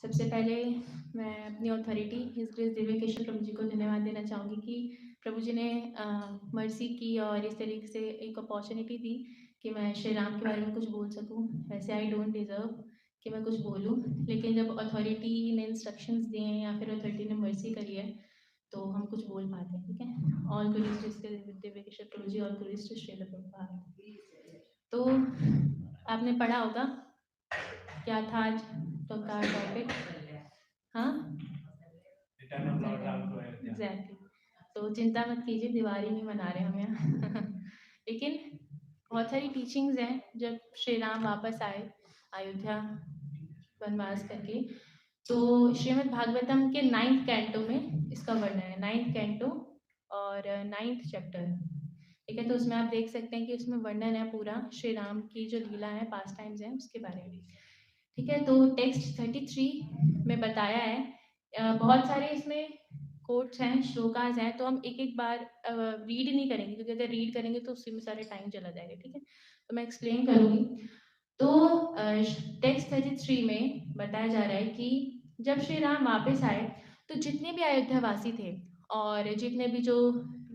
सबसे पहले मैं अपनी authority his grace Divya Keshav Prabhu जी को धन्यवाद देना चाहूँगी कि प्रभु जी ने मर्सी की और इस तरीके से एक अपॉर्चुनिटी दी कि मैं श्री राम के बारे में कुछ बोल सकूँ। वैसे आई डोंट डिज़र्व कि मैं कुछ बोलूँ, लेकिन जब अथॉरिटी ने इंस्ट्रक्शंस दिए हैं या फिर अथॉरिटी ने मर्सी करी है तो हम कुछ बोल पाते हैं। ठीक है, ऑल ग्लोरीज टू इसके दिव्य Keshav Prabhu ji, all glories to Srila Prabhupada. तो आपने पढ़ा होगा क्या था आज तो का टॉपिक, हाँ एग्जैक्टली। तो चिंता मत कीजिए, दिवाली नहीं मना रहे हम यहाँ लेकिन बहुत सारी टीचिंग्स हैं जब श्री राम वापस आए अयोध्या वनवास करके। तो श्रीमद् भागवतम के 9th कैंटो में इसका वर्णन है, 9th कैंटो और 9th चैप्टर। ठीक है, तो उसमें आप देख सकते हैं कि उसमें वर्णन है पूरा श्री राम की जो लीला है, पास टाइम्स हैं, उसके बारे में। ठीक है, तो टेक्स्ट 33 में बताया है। बहुत सारे इसमें कोट्स हैं, श्लोकास हैं, तो हम एक एक बार रीड नहीं करेंगे क्योंकि अगर रीड करेंगे तो उसी में सारे टाइम चला जाएगा। ठीक है, तो मैं एक्सप्लेन करूँगी। तो टेक्स्ट 33 में बताया जा रहा है कि जब श्री राम वापस आए तो जितने भी अयोध्यावासी थे और जितने भी जो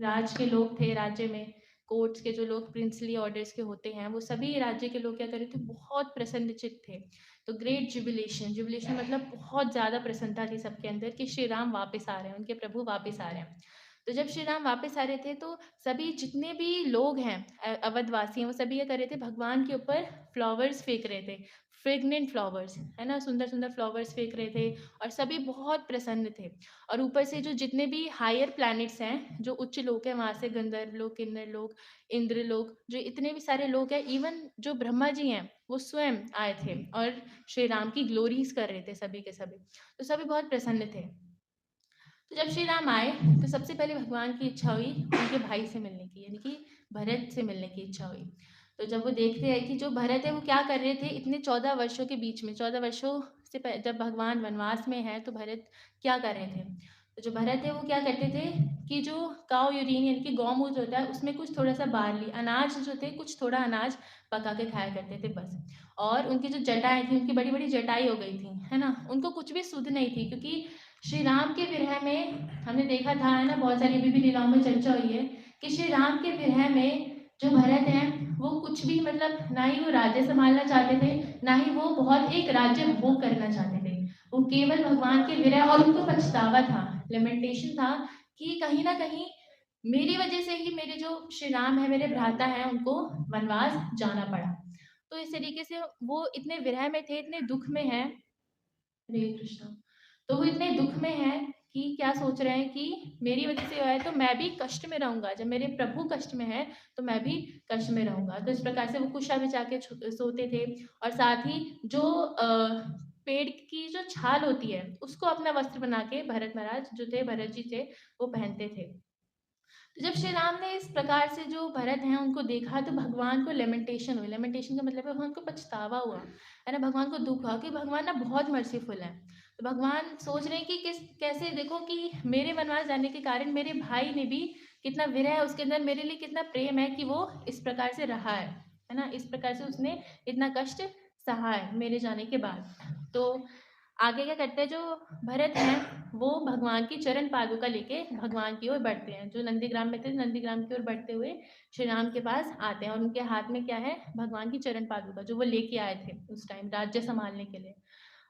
राज के लोग थे, राज्य में कोर्ट्स के जो लोग प्रिंसली ऑर्डर्स के होते हैं, वो सभी राज्य के लोग क्या कर रहे थे, बहुत प्रसन्नचित्त थे। तो ग्रेट जुबिलेशन, जुबिलेशन मतलब बहुत ज़्यादा प्रसन्नता थी सबके अंदर कि श्री राम वापस आ रहे हैं, उनके प्रभु वापस आ रहे हैं। तो जब श्री राम वापस आ रहे थे तो सभी जितने भी लोग हैं अवधवासी हैं, वो सभी क्या कर रहे थे, भगवान के ऊपर फ्लावर्स फेंक रहे थे, फ्रेगनेंट फ्लावर्स, है ना, सुंदर सुंदर फ्लावर्स फेंक रहे थे और सभी बहुत प्रसन्न थे। और ऊपर से जो जितने भी हायर प्लैनेट्स हैं, जो उच्च लोक हैं, वहाँ से गंधर्व लोक, किन्नर लोक, इंद्र लोक, जो इतने भी सारे लोग हैं, इवन जो ब्रह्मा जी हैं वो स्वयं आए थे और श्री राम की ग्लोरीज कर रहे थे सभी के सभी। तो सभी बहुत प्रसन्न थे। तो जब श्री राम आए तो सबसे पहले भगवान की इच्छा हुई उनके भाई से मिलने की, यानी कि भरत से मिलने की इच्छा हुई। तो जब वो देखते हैं कि जो भरत है वो क्या कर रहे थे इतने 14 वर्षों के बीच में, 14 वर्षों से जब भगवान वनवास में है तो भरत क्या कर रहे थे। तो जो भरत है वो क्या करते थे कि जो काउ यूरिन यानी कि गौमूत्र होता है उसमें कुछ थोड़ा सा बार्ली अनाज जो थे, कुछ थोड़ा अनाज पका के खाया करते थे बस। और उनकी जो जटाएं थी, उनकी बड़ी बड़ी जटाई हो गई थी, है ना, उनको कुछ भी सुध नहीं थी क्योंकि श्री राम के विरह में हमने देखा था, है ना, बहुत सारी अभी भी लीलाओं में चर्चा हुई है कि श्री राम के विरह में जो भरत हैं वो कुछ भी मतलब ना ही वो राज्य संभालना चाहते थे, ना ही वो बहुत एक राज्य भोग करना चाहते थे। वो केवल भगवान के विरह और उनको पछतावा था, लेमेंटेशन था कि कहीं ना कहीं मेरी वजह से ही मेरे जो श्री राम है, मेरे भ्राता है, उनको वनवास जाना पड़ा। तो इस तरीके से वो इतने विरह में थे, इतने दुख में है, हरे कृष्णा, तो वो इतने दुख में है कि क्या सोच रहे हैं कि मेरी वजह से हुआ है तो मैं भी कष्ट में रहूंगा, जब मेरे प्रभु कष्ट में है तो मैं भी कष्ट में रहूंगा। तो इस प्रकार से वो कुशा बिछा के सोते थे और साथ ही जो पेड़ की जो छाल होती है उसको अपना वस्त्र बना के भरत महाराज जो थे, भरत जी थे, वो पहनते थे। तो जब श्री राम ने इस प्रकार से जो भरत हैं उनको देखा तो भगवान को लेमेंटेशन हुई। लेमेंटेशन का मतलब है भगवान को पछतावा हुआ, है ना, भगवान को दुख हुआ कि भगवान ना बहुत मर्सीफुल है। तो भगवान सोच रहे हैं कि किस कैसे देखो कि मेरे वनवास जाने के कारण मेरे भाई ने भी कितना विरह है उसके अंदर, मेरे लिए कितना प्रेम है कि वो इस प्रकार से रहा है ना, इस प्रकार से उसने इतना कष्ट सहा है मेरे जाने के बाद। तो आगे क्या करते हैं, जो भरत हैं वो भगवान की चरण पादुका लेके भगवान की ओर बढ़ते हैं। जो नंदीग्राम में थे, नंदीग्राम की ओर बढ़ते हुए श्री राम के पास आते हैं और उनके हाथ में क्या है, भगवान की चरण पादुका जो वो लेके आए थे उस टाइम राज्य संभालने के लिए।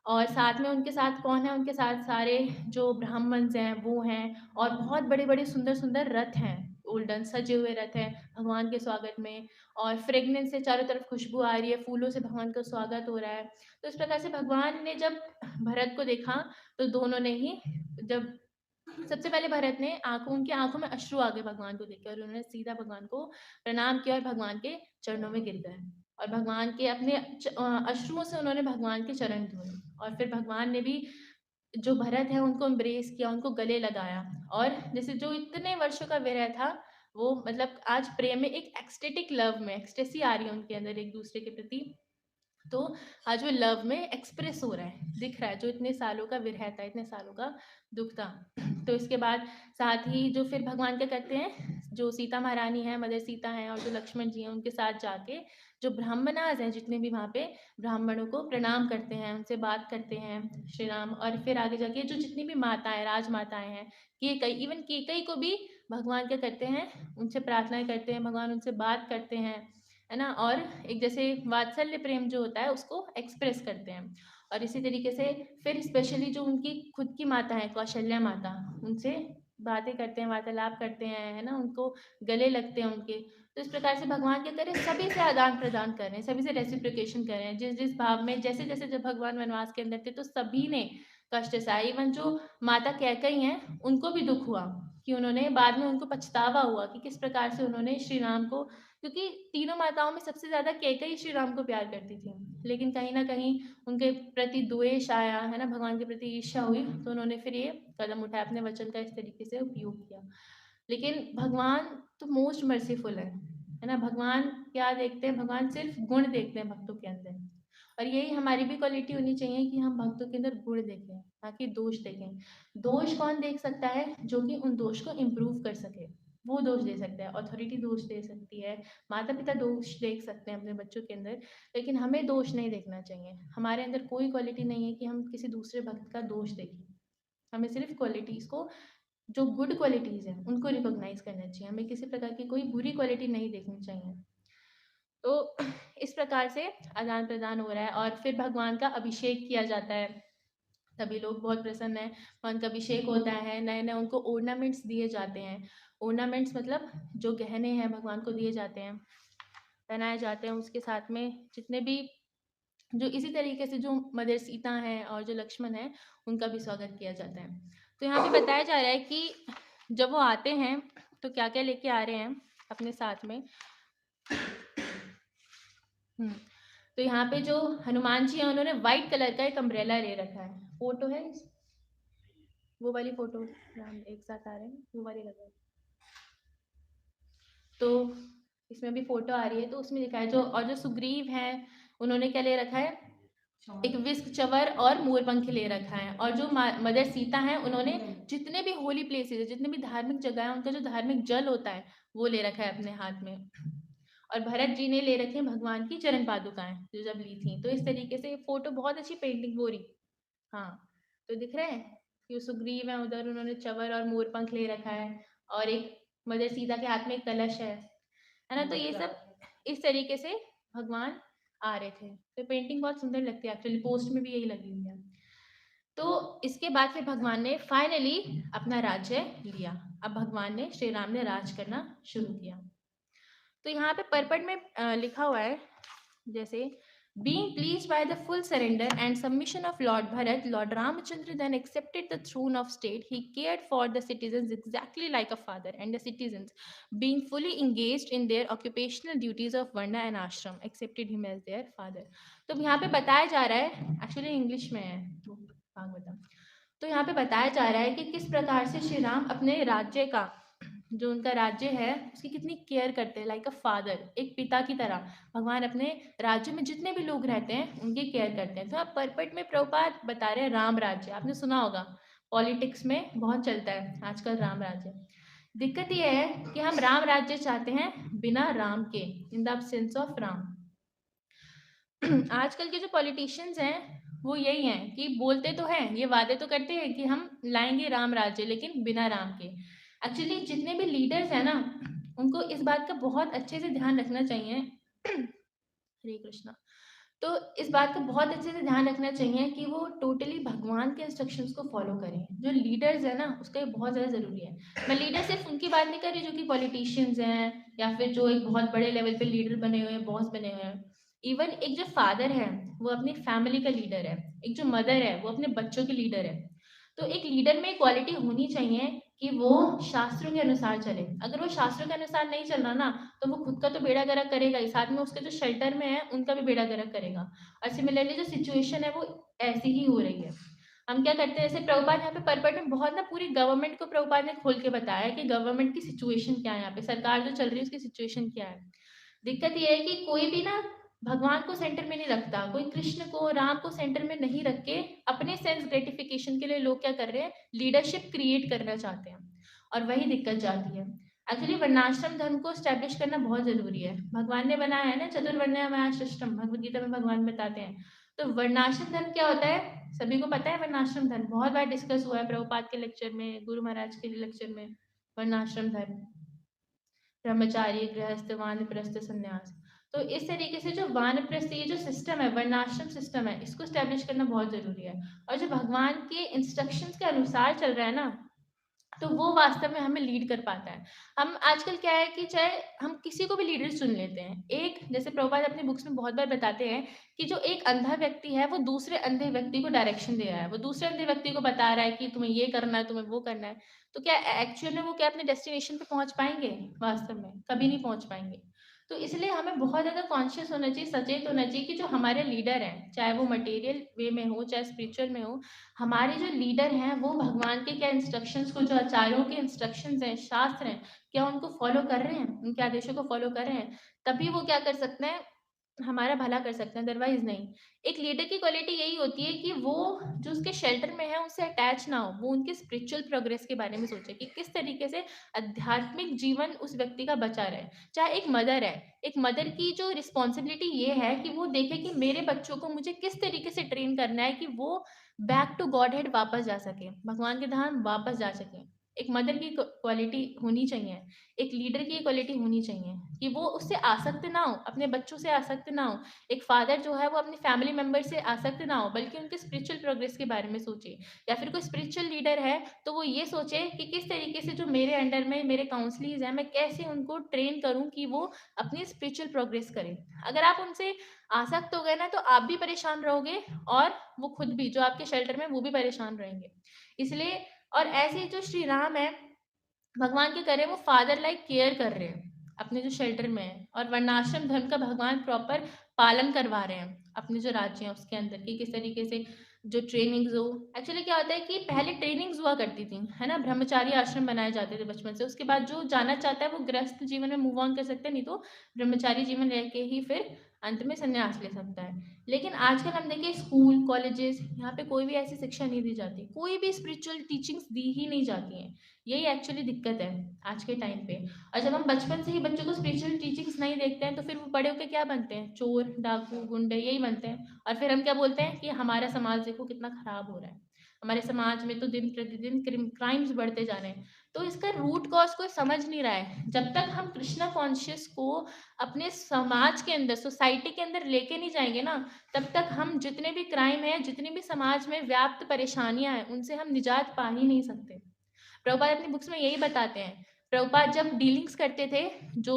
और साथ में उनके साथ कौन है, उनके साथ सारे जो ब्राह्मण हैं वो हैं और बहुत बड़े बड़े सुंदर सुंदर रथ हैं, गोल्डन सजे हुए रथ हैं भगवान के स्वागत में। और फ्रेगनेंस से चारों तरफ खुशबू आ रही है, फूलों से भगवान का स्वागत हो रहा है। तो इस प्रकार से भगवान ने जब भरत को देखा तो दोनों ने ही, जब सबसे पहले भरत ने उनकी आंखों में अश्रु आ गए भगवान को देखकर और उन्होंने सीधा भगवान को प्रणाम किया और भगवान के चरणों में गिर गए और भगवान के अपने अश्रुओं से उन्होंने भगवान के चरण धोए। और फिर भगवान ने भी जो भरत है उनको एम्ब्रेस किया, उनको गले लगाया। और जैसे जो इतने वर्षों का विरह था वो मतलब आज प्रेम में एक एक्सटेटिक लव में एक्सटेसी आ रही है उनके अंदर एक दूसरे के प्रति। तो आज वो लव में एक्सप्रेस हो रहा है, दिख रहा है, जो इतने सालों का विरह था, इतने सालों का दुख था। तो इसके बाद साथ ही जो फिर भगवान क्या करते हैं, जो सीता महारानी है, मदर सीता हैं, और जो लक्ष्मण जी हैं, उनके साथ जाके जो ब्राह्मणाज हैं जितने भी वहाँ पे, ब्राह्मणों को प्रणाम करते हैं, उनसे बात करते हैं श्री राम। और फिर आगे जाके जो जितनी भी माताएं, राजमाताएं हैं, केकई, इवन केकई को भी भगवान क्या करते हैं, उनसे प्रार्थनाएं करते हैं, भगवान उनसे बात करते हैं, है ना। और एक जैसे वात्सल्य प्रेम जो होता है उसको एक्सप्रेस करते हैं। और इसी तरीके से फिर स्पेशली जो उनकी खुद की माता है, कौशल्या माता, उनसे बातें करते हैं, वार्तालाप करते हैं, है ना, उनको गले लगते हैं उनके। तो इस प्रकार से भगवान क्या करें, सभी से आदान प्रदान कर रहे हैं, सभी से रेसिप्रिकेशन कर रहे हैं, जिस जिस भाव में, जैसे जैसे जब भगवान वनवास के अंदर थे तो सभी ने कष्ट सहा। इवन जो माता कैकेयी हैं उनको भी दुख हुआ, कि उन्होंने बाद में, उनको पछतावा हुआ कि किस प्रकार से उन्होंने श्री राम को, क्योंकि तीनों माताओं में सबसे ज्यादा कैकेयी श्री राम को प्यार करती थी, लेकिन कहीं ना कहीं उनके प्रति द्वेष आया, है ना, भगवान के प्रति ईर्ष्या हुई, तो उन्होंने फिर ये कदम उठाया, अपने वचन का इस तरीके से उपयोग किया। लेकिन भगवान तो मोस्ट मर्सीफुल है ना। भगवान क्या देखते हैं, भगवान सिर्फ गुण देखते हैं भक्तों के अंदर। और यही हमारी भी क्वालिटी होनी चाहिए कि हम भक्तों के अंदर गुण देखें, ताकि दोष देखें। दोष कौन देख सकता है, जो कि उन दोष को इम्प्रूव कर सके, वो दोष दे सकता है। अथॉरिटी दोष दे सकती है, माता पिता दोष देख सकते हैं अपने बच्चों के अंदर, लेकिन हमें दोष नहीं देखना चाहिए। हमारे अंदर कोई क्वालिटी नहीं है कि हम किसी दूसरे भक्त का दोष देखें। हमें सिर्फ क्वालिटीज को, जो गुड क्वालिटीज हैं, उनको रिकॉग्नाइज करना चाहिए। हमें किसी प्रकार की कोई बुरी क्वालिटी नहीं देखनी चाहिए। तो इस प्रकार से आदान प्रदान हो रहा है। और फिर भगवान का अभिषेक किया जाता है, सभी लोग बहुत प्रसन्न हैं, भगवान का अभिषेक होता है, नए नए उनको ऑर्नामेंट्स दिए जाते हैं। ऑर्नामेंट्स मतलब जो गहने हैं भगवान को दिए जाते हैं, पहनाए जाते हैं। उसके साथ में जितने भी, जो इसी तरीके से जो मदर सीता हैं और जो लक्ष्मण हैं, उनका भी स्वागत किया जाता है। तो यहाँ पे बताया जा रहा है कि जब वो आते हैं तो क्या क्या लेके आ रहे हैं अपने साथ में। तो यहाँ पे जो हनुमान जी हैं, उन्होंने व्हाइट कलर का एक अम्ब्रेला ले रखा है। फोटो है वो वाली फोटो, हम एक साथ आ रहे हैं, वो वाली लगा है। तो इसमें भी फोटो आ रही है, तो उसमें लिखा है जो, और जो सुग्रीव है उन्होंने क्या ले रखा है, एक विस्क चवर और मोरपंख ले रखा है। और जो मदर सीता हैं, उन्होंने जितने भी होली प्लेसेस है, जितने भी धार्मिक जगह है, उनका जो धार्मिक जल होता है वो ले रखा है अपने हाथ में। और भरत जी ने ले रखे हैं भगवान की चरण पादुकाएं, जो जब ली थी। तो इस तरीके से फोटो बहुत अच्छी पेंटिंग हो रही। हाँ, तो दिख रहे हैं कि सुग्रीव है उधर, उन्होंने चवर और मोरपंख ले रखा है, और एक मदर सीता के हाथ में एक कलश है ना। तो ये सब इस तरीके से भगवान आ रहे थे। तो पेंटिंग बहुत सुंदर लगती है, एक्चुअली पोस्ट में भी यही लगी हुई है। तो इसके बाद फिर भगवान ने फाइनली अपना राज्य लिया। अब भगवान ने, श्री राम ने राज करना शुरू किया। तो यहाँ पे परपट में लिखा हुआ है, जैसे being pleased by the full surrender and submission of Lord Bharat, Lord Ramachandra then accepted the throne of state. He cared for the citizens exactly like a father, and the citizens, being fully engaged in their occupational duties of varna and ashram, accepted him as their father. तो यहाँ पे बताया जा रहा है, actually English में है भागवतम, तो यहाँ पे बताया जा रहा है कि किस प्रकार से श्री राम अपने राज्य का, जो उनका राज्य है, उसकी कितनी केयर करते हैं, लाइक अ फादर, एक पिता की तरह भगवान अपने राज्य में जितने भी लोग रहते हैं उनकी केयर करते हैं। तो आप परपट में प्रभुपाद बता रहे हैं राम राज्य, आपने सुना होगा, पॉलिटिक्स में बहुत चलता है आजकल राम राज्य। दिक्कत यह है कि हम राम राज्य चाहते हैं बिना राम के, in the absence of Ram. आजकल के जो पॉलिटिशियंस हैं वो यही हैं कि बोलते तो हैं, ये वादे तो करते हैं कि हम लाएंगे राम राज्य, लेकिन बिना राम के। एक्चुअली जितने भी लीडर्स हैं ना, उनको इस बात का बहुत अच्छे से ध्यान रखना चाहिए। हरे कृष्णा। तो इस बात का बहुत अच्छे से ध्यान रखना चाहिए कि वो टोटली भगवान के इंस्ट्रक्शंस को फॉलो करें। जो लीडर्स है ना, उसका ये बहुत ज़्यादा ज़रूरी है। मैं लीडर सिर्फ उनकी बात नहीं कर रही जो कि पॉलिटिशियंस हैं, या फिर जो एक बहुत बड़े लेवल पे लीडर बने हुए हैं, बॉस बने हुए हैं। इवन एक जो फादर है वो अपनी फैमिली का लीडर है, एक जो मदर है वो अपने बच्चों की लीडर है। तो एक लीडर में क्वालिटी होनी चाहिए कि वो शास्त्रों के अनुसार चले। अगर वो शास्त्रों के अनुसार नहीं चल रहा ना, तो वो खुद का तो बेड़ा गर्क करेगा ही, साथ में उसके जो शेल्टर में है उनका भी बेड़ा गर्क करेगा। और सिमिलरली जो सिचुएशन है वो ऐसी ही हो रही है। हम क्या करते हैं, जैसे प्रभुपाद यहाँ पे परपट में बहुत ना पूरी गवर्नमेंट को प्रभुपाद ने खोल के बताया कि गवर्नमेंट की सिचुएशन क्या है, यहाँ पे सरकार जो चल रही है उसकी सिचुएशन क्या है। दिक्कत ये है कि कोई भी ना भगवान को सेंटर में नहीं रखता, कोई कृष्ण को, राम को सेंटर में नहीं रख के अपने सेंस ग्रेटिफिकेशन के लिए लोग क्या कर रहे हैं, लीडरशिप क्रिएट करना चाहते हैं, और वही दिक्कत जाती है। एक्चुअली वर्णाश्रम धर्म को स्टैब्लिश करना बहुत जरूरी है। भगवान ने बनाया है ना चतुर्वर्ण्यमाश्रम, भगवद गीता में भगवान बताते हैं। तो वर्णाश्रम धर्म क्या होता है, सभी को पता है। वर्णाश्रम धर्म बहुत बार डिस्कस हुआ है प्रभुपाद के लेक्चर में, गुरु महाराज के लेक्चर में। वर्णाश्रम धर्म, ब्रह्मचारी, गृहस्थ, वानप्रस्थ, संन्यास। तो इस तरीके से जो वानप्रस्थ ये जो सिस्टम है, वर्णाश्रम सिस्टम है, इसको स्टैब्लिश करना बहुत जरूरी है। और जो भगवान के इंस्ट्रक्शंस के अनुसार चल रहा है ना, तो वो वास्तव में हमें लीड कर पाता है। हम आजकल क्या है कि चाहे हम किसी को भी लीडर चुन लेते हैं, एक जैसे प्रभुपाद अपनी बुक्स में बहुत बार बताते हैं कि जो एक अंधा व्यक्ति है वो दूसरे अंधे व्यक्ति को डायरेक्शन दे रहा है, वो दूसरे अंधे व्यक्ति को बता रहा है कि तुम्हें ये करना है, तुम्हें वो करना है। तो क्या एक्चुअल में वो क्या अपने डेस्टिनेशन पे पहुंच पाएंगे? वास्तव में कभी नहीं पहुंच पाएंगे। तो इसलिए हमें बहुत ज़्यादा कॉन्शियस होना चाहिए, सचेत होना चाहिए कि जो हमारे लीडर हैं, चाहे वो मटेरियल वे में हो चाहे स्पिरिचुअल में हो, हमारे जो लीडर हैं वो भगवान के क्या इंस्ट्रक्शंस को, जो आचार्यों के इंस्ट्रक्शंस हैं, शास्त्र हैं, क्या उनको फॉलो कर रहे हैं, उनके आदेशों को फॉलो कर रहे हैं, तभी वो क्या कर सकते हैं, हमारा भला कर सकते हैं, अदरवाइज नहीं। एक लीडर की क्वालिटी यही होती है कि वो जो उसके शेल्टर में है उनसे अटैच ना हो, वो उनके स्पिरिचुअल प्रोग्रेस के बारे में सोचे कि किस तरीके से आध्यात्मिक जीवन उस व्यक्ति का बचा रहे। चाहे एक मदर है, एक मदर की जो रिस्पॉन्सिबिलिटी ये है कि वो देखे कि मेरे बच्चों को मुझे किस तरीके से ट्रेन करना है कि वो बैक टू गॉड हेड वापस जा सके, भगवान के धाम वापस जा सके। एक मदर की क्वालिटी होनी चाहिए, एक लीडर की क्वालिटी होनी चाहिए कि वो उससे आसक्त ना हो, अपने बच्चों से आसक्त ना हो। एक फादर जो है वो अपने फैमिली मेंबर से आसक्त ना हो, बल्कि उनके स्पिरिचुअल प्रोग्रेस के बारे में सोचे। या फिर कोई स्पिरिचुअल लीडर है तो वो ये सोचे कि किस तरीके से जो मेरे अंडर में मेरे काउंसलीज हैं, मैं कैसे उनको ट्रेन करूं कि वो अपनी स्पिरिचुअल प्रोग्रेस करें। अगर आप उनसे आसक्त हो गए ना, तो आप भी परेशान रहोगे, और वो खुद भी जो आपके शेल्टर में वो भी परेशान रहेंगे। इसलिए, और ऐसे जो श्री राम है, भगवान के करे वो फादर लाइक केयर कर रहे हैं अपने जो शेल्टर में है, और वर्णाश्रम धर्म का भगवान प्रॉपर पालन करवा रहे हैं अपने जो राज्य हैं उसके अंदर, कि किस तरीके से जो ट्रेनिंग्स हो। एक्चुअली क्या होता है कि पहले ट्रेनिंग्स हुआ करती थी, है ना, ब्रह्मचारी आश्रम बनाए जाते थे बचपन से, उसके बाद जो जाना चाहता है वो गृहस्थ जीवन में मूव ऑन कर सकता है, नहीं तो ब्रह्मचारी जीवन रह के ही फिर अंत में संन्यास ले सकता है। लेकिन आजकल हम देखिए स्कूल कॉलेजेस, यहाँ पे कोई भी ऐसी शिक्षा नहीं दी जाती, कोई भी स्पिरिचुअल टीचिंग्स दी ही नहीं जाती हैं। यही एक्चुअली दिक्कत है आज के टाइम पे। और जब हम बचपन से ही बच्चों को स्पिरिचुअल टीचिंग्स नहीं देखते हैं, तो फिर वो बड़े होकर क्या बनते हैं, चोर डाकू गुंडे, यही बनते हैं। और फिर हम क्या बोलते हैं कि हमारा समाज देखो कितना खराब हो रहा है, हमारे समाज में तो दिन प्रतिदिन क्राइम्स बढ़ते जा रहे हैं। तो इसका रूट कॉज कोई समझ नहीं रहा है। जब तक हम कृष्णा कॉन्शियस को अपने समाज के अंदर, सोसाइटी के अंदर लेके नहीं जाएंगे ना, तब तक हम जितने भी क्राइम है, जितनी भी समाज में व्याप्त परेशानियां हैं, उनसे हम निजात पा ही नहीं सकते। प्रभुपाद अपनी बुक्स में यही बताते हैं। प्रभुपाद जब डीलिंग्स करते थे, जो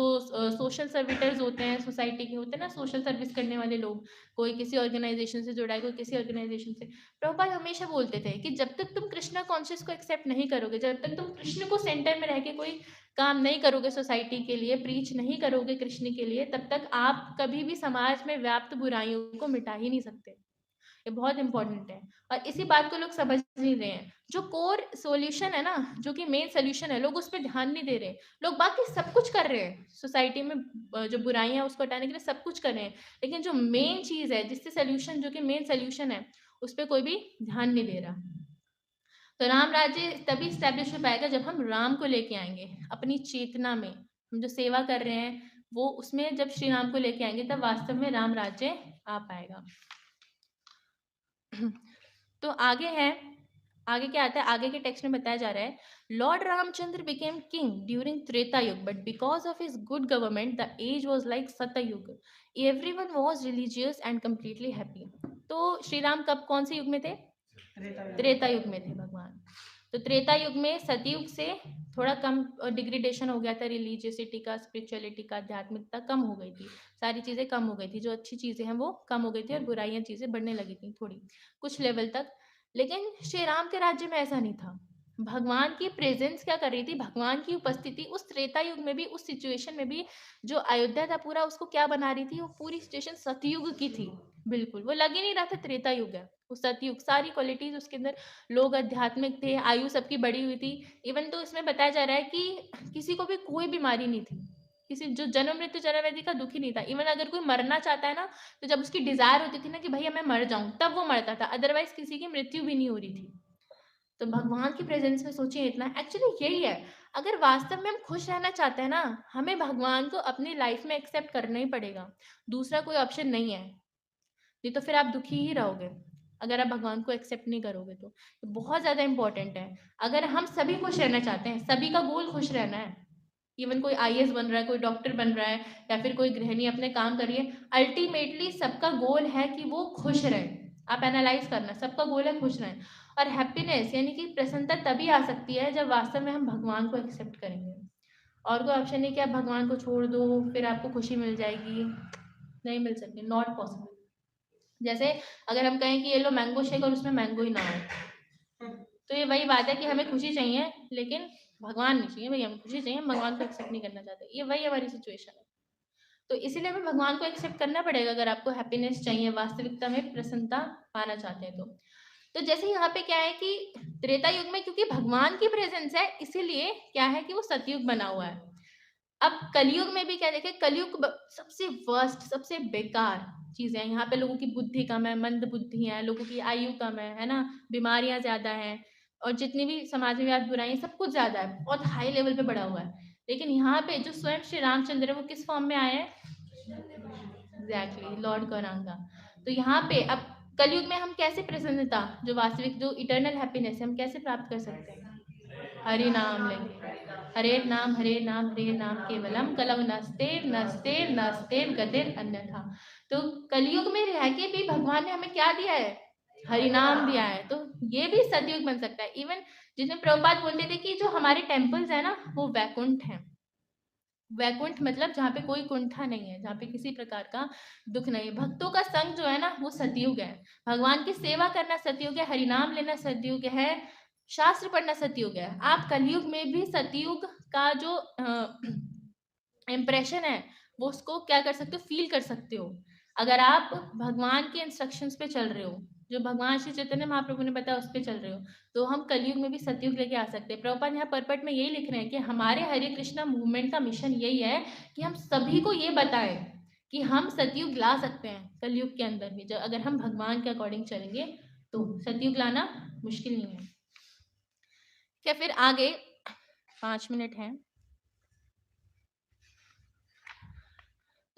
सोशल सर्विटर्स होते हैं, सोसाइटी के होते हैं ना, सोशल सर्विस करने वाले लोग, कोई किसी ऑर्गेनाइजेशन से जुड़ा है, कोई किसी ऑर्गेनाइजेशन से, प्रभुपाद हमेशा बोलते थे कि जब तक तुम कृष्णा कॉन्शियस को एक्सेप्ट नहीं करोगे, जब तक तुम कृष्ण को सेंटर में रह के कोई काम नहीं करोगे सोसाइटी के लिए, प्रीच नहीं करोगे कृष्ण के लिए, तब तक आप कभी भी समाज में व्याप्त बुराइयों को मिटा ही नहीं सकते। ये बहुत इंपॉर्टेंट है, और इसी बात को लोग समझ नहीं रहे हैं। जो कोर सॉल्यूशन है ना, जो कि मेन सॉल्यूशन है, लोग उस पर ध्यान नहीं दे रहे। लोग बाकी सब कुछ कर रहे हैं सोसाइटी में, जो बुराइयां हैं उसको हटाने के लिए सब कुछ कर रहे हैं, लेकिन जो मेन चीज है, जिससे सॉल्यूशन, जो कि मेन सॉल्यूशन है, उस पर कोई भी ध्यान नहीं दे रहा। तो राम राज्य तभी स्टैब्लिश हो पाएगा जब हम राम को लेके आएंगे अपनी चेतना में। हम जो सेवा कर रहे हैं वो उसमें जब श्री राम को लेके आएंगे, तब वास्तव में राम राज्य आ पाएगा। तो आगे है, आगे क्या आता है, आगे के टेक्स्ट में बताया जा रहा है, lord Ramachandra became king during Treta Yuga, but because of his good government the age was like Satyuga, everyone was religious and completely happy. तो श्री राम कब, कौन से युग में थे? त्रेता युग में थे भगवान। तो त्रेता युग में सतयुग से थोड़ा कम डिग्रेडेशन हो गया था, रिलीजियसिटी का, स्पिरिचुअलिटी का, आध्यात्मिकता कम हो गई थी, सारी चीज़ें कम हो गई थी, जो अच्छी चीज़ें हैं वो कम हो गई थी, और बुराइयां चीज़ें बढ़ने लगी थी थोड़ी कुछ लेवल तक। लेकिन श्री राम के राज्य में ऐसा नहीं था। भगवान की प्रेजेंस क्या कर रही थी, भगवान की उपस्थिति उस त्रेता युग में भी, उस सिचुएशन में भी, जो अयोध्या था पूरा, उसको क्या बना रही थी, वो पूरी सिचुएशन सतयुग की थी। बिल्कुल वो लग ही नहीं रहा था त्रेता युग है, वो सतयुग, सारी क्वालिटीज उसके अंदर, लोग आध्यात्मिक थे, आयु सबकी बढ़ी हुई थी। इवन तो इसमें बताया जा रहा है कि किसी को भी कोई बीमारी नहीं थी, किसी जो जन्म मृत्यु जरा व्याधि का दुख ही नहीं था। इवन अगर कोई मरना चाहता है ना, तो जब उसकी डिजायर होती थी ना कि भैया मैं मर जाऊं, तब वो मरता था, अदरवाइज किसी की मृत्यु भी नहीं हो रही थी। तो भगवान की प्रेजेंस में सोचिए इतना, एक्चुअली यही है। अगर वास्तव में हम खुश रहना चाहते हैं ना, हमें भगवान को अपनी लाइफ में एक्सेप्ट करना ही पड़ेगा, दूसरा कोई ऑप्शन नहीं है। नहीं तो फिर आप दुखी ही रहोगे अगर आप भगवान को एक्सेप्ट नहीं करोगे तो बहुत ज्यादा इंपॉर्टेंट है। अगर हम सभी खुश रहना चाहते हैं, सभी का गोल खुश रहना है, इवन कोई आईएएस बन रहा है, कोई डॉक्टर बन रहा है, या फिर कोई गृहिणी अपने काम कर रही है, अल्टीमेटली सबका गोल है कि वो खुश रहे। आप एनालाइज करना, सबका गोल है खुश रहें। और हैप्पीनेस यानी कि प्रसन्नता तभी आ सकती है जब वास्तव में हम भगवान को एक्सेप्ट करेंगे। और कोई ऑप्शन नहीं कि आप भगवान को छोड़ दो फिर आपको खुशी मिल जाएगी, नहीं मिल सकती, नॉट पॉसिबल। जैसे अगर हम कहें कि ये लो मैंगो शेक और उसमें मैंगो ही ना हो, तो ये वही बात है कि हमें खुशी चाहिए लेकिन भगवान नहीं चाहिए। भैया हमें खुशी चाहिए, हम भगवान को एक्सेप्ट नहीं करना चाहते, ये वही हमारी सिचुएशन है। तो इसीलिए हमें भगवान को एक्सेप्ट करना पड़ेगा अगर आपको हैप्पीनेस चाहिए, वास्तविकता में प्रसन्नता पाना चाहते हैं तो जैसे यहाँ पे क्या है कि त्रेता युग में क्योंकि भगवान की प्रेजेंस है, इसीलिए क्या है कि वो सतयुग बना हुआ है। अब कलयुग में भी क्या देखें, कलयुग सबसे वर्स्ट, सबसे बेकार चीज है। यहाँ पे लोगों की बुद्धि कम है, मंद बुद्धि है, लोगों की आयु कम है ना, बीमारियां ज्यादा हैं, और जितनी भी समाज में व्याप्त बुराई सब कुछ ज्यादा है, बहुत हाई लेवल पे बढ़ा हुआ है। लेकिन यहाँ पे जो स्वयं श्री रामचंद्र है वो किस फॉर्म में आए हैं? Exactly, Lord Gauranga. तो यहाँ पे अब कलयुग में हम कैसे प्रसन्नता, जो वास्तविक जो इटर्नल हैप्पीनेस है, हम कैसे प्राप्त कर सकते हैं? हरि नाम लेंगे, हरे नाम केवलम कलौ नस्ते नस्ते नस्ते गतिर अन्यथा। तो कलयुग में रह के भी भगवान ने हमें क्या दिया है? हरि नाम दिया है। तो ये भी सतयुग बन सकता है। इवन जिसमें प्रभुपाद बोलते थे कि जो हमारे टेम्पल्स है ना वो वैकुंठ है। वैकुंठ मतलब जहाँ पे कोई कुंठा नहीं है, जहाँ पे किसी प्रकार का दुख नहीं है। भक्तों का संग जो है ना वो सतयुग है, भगवान की सेवा करना सतयुग है, हरिनाम लेना सतयुग है, शास्त्र पढ़ना सतयुग है। आप कलयुग में भी सतयुग का जो इम्प्रेशन है वो उसको क्या कर सकते हो, फील कर सकते हो, अगर आप भगवान के इंस्ट्रक्शंस पे चल रहे हो, जो भगवान श्री चैतन्य महाप्रभु ने बताया उस पर चल रहे हो, तो हम कलयुग में भी सतयुग लेके आ सकते हैं। प्रभुपाद यहाँ परपट में यही लिख रहे हैं कि हमारे हरे कृष्णा मूवमेंट का मिशन यही है कि हम सभी को ये बताएं कि हम सतयुग ला सकते हैं कलयुग के अंदर भी, जब अगर हम भगवान के अकॉर्डिंग चलेंगे तो सतयुग लाना मुश्किल नहीं है। क्या फिर आगे 5 मिनट है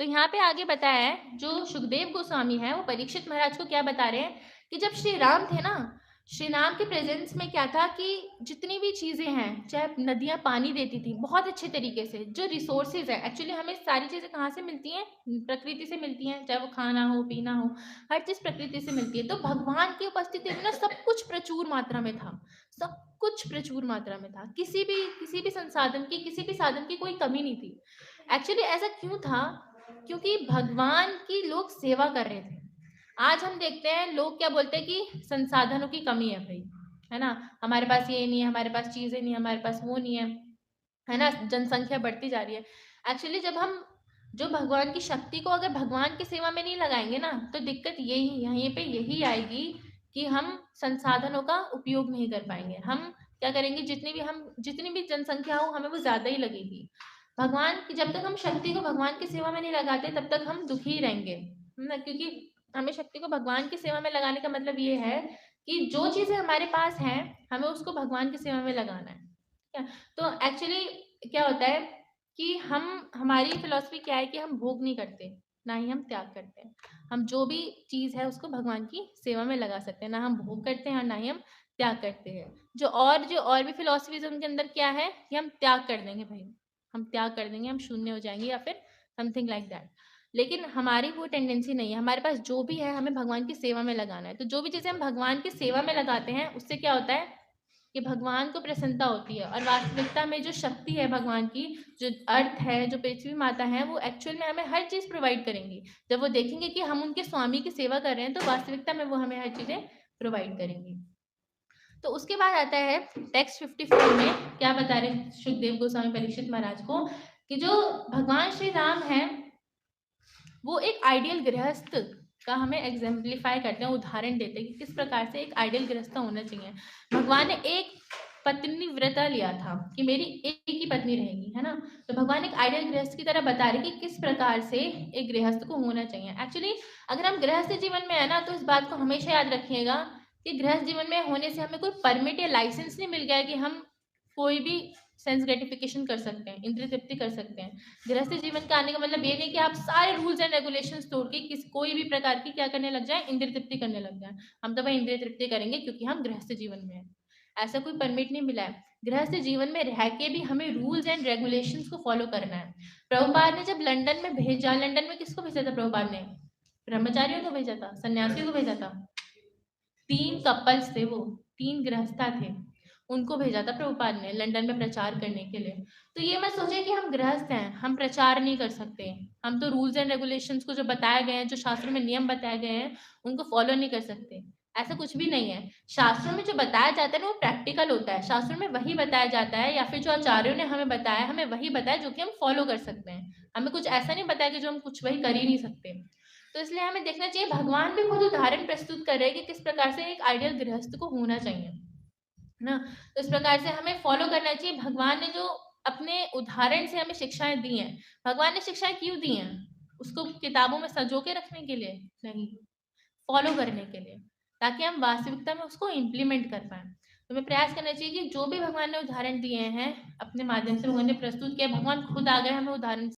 तो यहाँ पे आगे बताया है, जो सुखदेव गोस्वामी है वो परीक्षित महाराज को क्या बता रहे हैं कि जब श्री राम थे ना, श्री राम के प्रेजेंस में क्या था कि जितनी भी चीजें हैं, चाहे नदियां पानी देती थी बहुत अच्छे तरीके से, जो रिसोर्सेज है, एक्चुअली हमें सारी चीजें कहाँ से मिलती हैं? प्रकृति से मिलती हैं, चाहे वो खाना हो पीना हो, हर चीज प्रकृति से मिलती है। तो भगवान की उपस्थिति में ना सब कुछ प्रचुर मात्रा में था, सब कुछ प्रचुर मात्रा में था, किसी भी संसाधन की, किसी भी साधन की कोई कमी नहीं थी। एक्चुअली ऐसा क्यों था? क्योंकि भगवान की लोग सेवा कर रहे थे। आज हम देखते हैं लोग क्या बोलते हैं कि संसाधनों की कमी है भाई, है ना, हमारे पास ये नहीं है, हमारे पास चीजें नहीं, हमारे पास वो नहीं है ना, जनसंख्या बढ़ती जा रही है। एक्चुअली जब हम जो भगवान की शक्ति को अगर भगवान की सेवा में नहीं लगाएंगे ना, तो दिक्कत यही यहीं पे यही आएगी कि हम संसाधनों का उपयोग नहीं कर पाएंगे। हम क्या करेंगे, जितनी भी जनसंख्या हो हमें वो ज्यादा ही लगेगी। भगवान की जब तक हम शक्ति को भगवान की सेवा में नहीं लगाते तब तक हम दुखी ही रहेंगे, है ना, क्योंकि हमें शक्ति को भगवान की सेवा में लगाने का मतलब ये है कि जो चीजें हमारे पास हैं हमें उसको भगवान की सेवा में लगाना है। ठीक है, तो एक्चुअली क्या होता है कि हमारी फिलॉसफी क्या है कि हम भोग नहीं करते, ना ही हम त्याग करते हैं। हम जो भी चीज है उसको भगवान की सेवा में लगा सकते हैं, ना हम भोग करते हैं और ना ही हम त्याग करते हैं। जो और भी फिलॉसफीज उनके अंदर क्या है कि हम त्याग कर देंगे भाई, हम त्याग कर देंगे, हम शून्य हो जाएंगे या फिर समथिंग लाइक दैट। लेकिन हमारी वो टेंडेंसी नहीं है, हमारे पास जो भी है हमें भगवान की सेवा में लगाना है। तो जो भी चीजें हम भगवान की सेवा में लगाते हैं उससे क्या होता है कि भगवान को प्रसन्नता होती है। और वास्तविकता में जो शक्ति है भगवान की, जो अर्थ है, जो पृथ्वी माता है, वो एक्चुअल में हमें हर चीज प्रोवाइड करेंगी। जब वो देखेंगे कि हम उनके स्वामी की सेवा कर रहे हैं तो वास्तविकता में वो हमें हर चीजें प्रोवाइड करेंगी। तो उसके बाद आता है टेक्स्ट 54 में क्या बता रहे सुखदेव गोस्वामी परीक्षित महाराज को कि जो भगवान श्री राम है वो एक आइडियल गृहस्थ का हमें एग्जाम्पलीफाई करते हैं, उदाहरण देते हैं कि किस प्रकार से एक आइडियल गृहस्थ होना चाहिए। भगवान ने एक पत्नी व्रता लिया था कि मेरी एक ही पत्नी रहेगी, है ना? तो भगवान एक आइडियल गृहस्थ की तरह बता रहे कि किस प्रकार से एक गृहस्थ को होना चाहिए। एक्चुअली अगर हम गृहस्थ जीवन में है ना, तो इस बात को हमेशा याद रखिएगा कि गृहस्थ जीवन में होने से हमें कोई परमिट या लाइसेंस नहीं मिल गया है कि हम कोई भी सेंस ग्रेटिफिकेशन कर सकते हैं, इंद्रिय तृप्ति कर सकते हैं। गृहस्थ जीवन का आने का मतलब ये नहीं कि आप सारे रूल्स एंड रेगुलेशंस तोड़ के कोई भी प्रकार की क्या करने लग जाए, इंद्रिय तृप्ति करने लग जाए। हम तो भाई इंद्रिय तृप्ति करेंगे क्योंकि हम गृहस्थ जीवन में हैं। ऐसा कोई परमिट नहीं मिला है। गृहस्थ जीवन में रह के भी हमें रूल्स एंड रेगुलेशंस को फॉलो करना है। प्रभुपाद ने जब लंदन में भेजा, लंदन में किसको भेजा था प्रभुपाद ने? ब्रह्मचारियों को भेजा था, सन्यासियों को भेजा था। 3 कपल्स थे वो, 3 गृहस्था थे। उनको भेजा था प्रभुपाद ने लंदन में प्रचार करने के लिए। तो ये मत सोचिए कि हम गृहस्थ हैं, हम प्रचार नहीं कर सकते। हम तो रूल्स एंड रेगुलेशंस को जो बताए गए हैं, जो शास्त्रों में नियम बताए गए हैं, उनको फॉलो नहीं कर सकते। ऐसा कुछ भी नहीं है। शास्त्रों में जो बताया जाता है ना, वो प्रैक्टिकल होता है। शास्त्रों में वही बताया जाता है या फिर जो आचार्यों ने हमें बताया, हमें वही बताया जो कि हम फॉलो कर सकते हैं। हमें कुछ ऐसा नहीं बताया कि जो हम कुछ वही कर ही नहीं सकते। तो इसलिए हमें देखना चाहिए, भगवान भी खुद उदाहरण प्रस्तुत कर रहे हैं कि किस प्रकार से एक आइडियल गृहस्थ को होना चाहिए, है ना? तो इस प्रकार से हमें फॉलो करना चाहिए। भगवान ने जो अपने उदाहरण से हमें शिक्षाएं दी हैं, भगवान ने शिक्षाएं क्यों दी हैं? उसको किताबों में संजो के रखने के लिए नहीं, फॉलो करने के लिए, ताकि हम वास्तविकता में उसको इम्प्लीमेंट कर पाएं। तो हमें प्रयास करना चाहिए कि जो भी भगवान ने उदाहरण दिए हैं अपने माध्यम से, भगवान ने प्रस्तुत किया, भगवान खुद आ गए हमें उदाहरण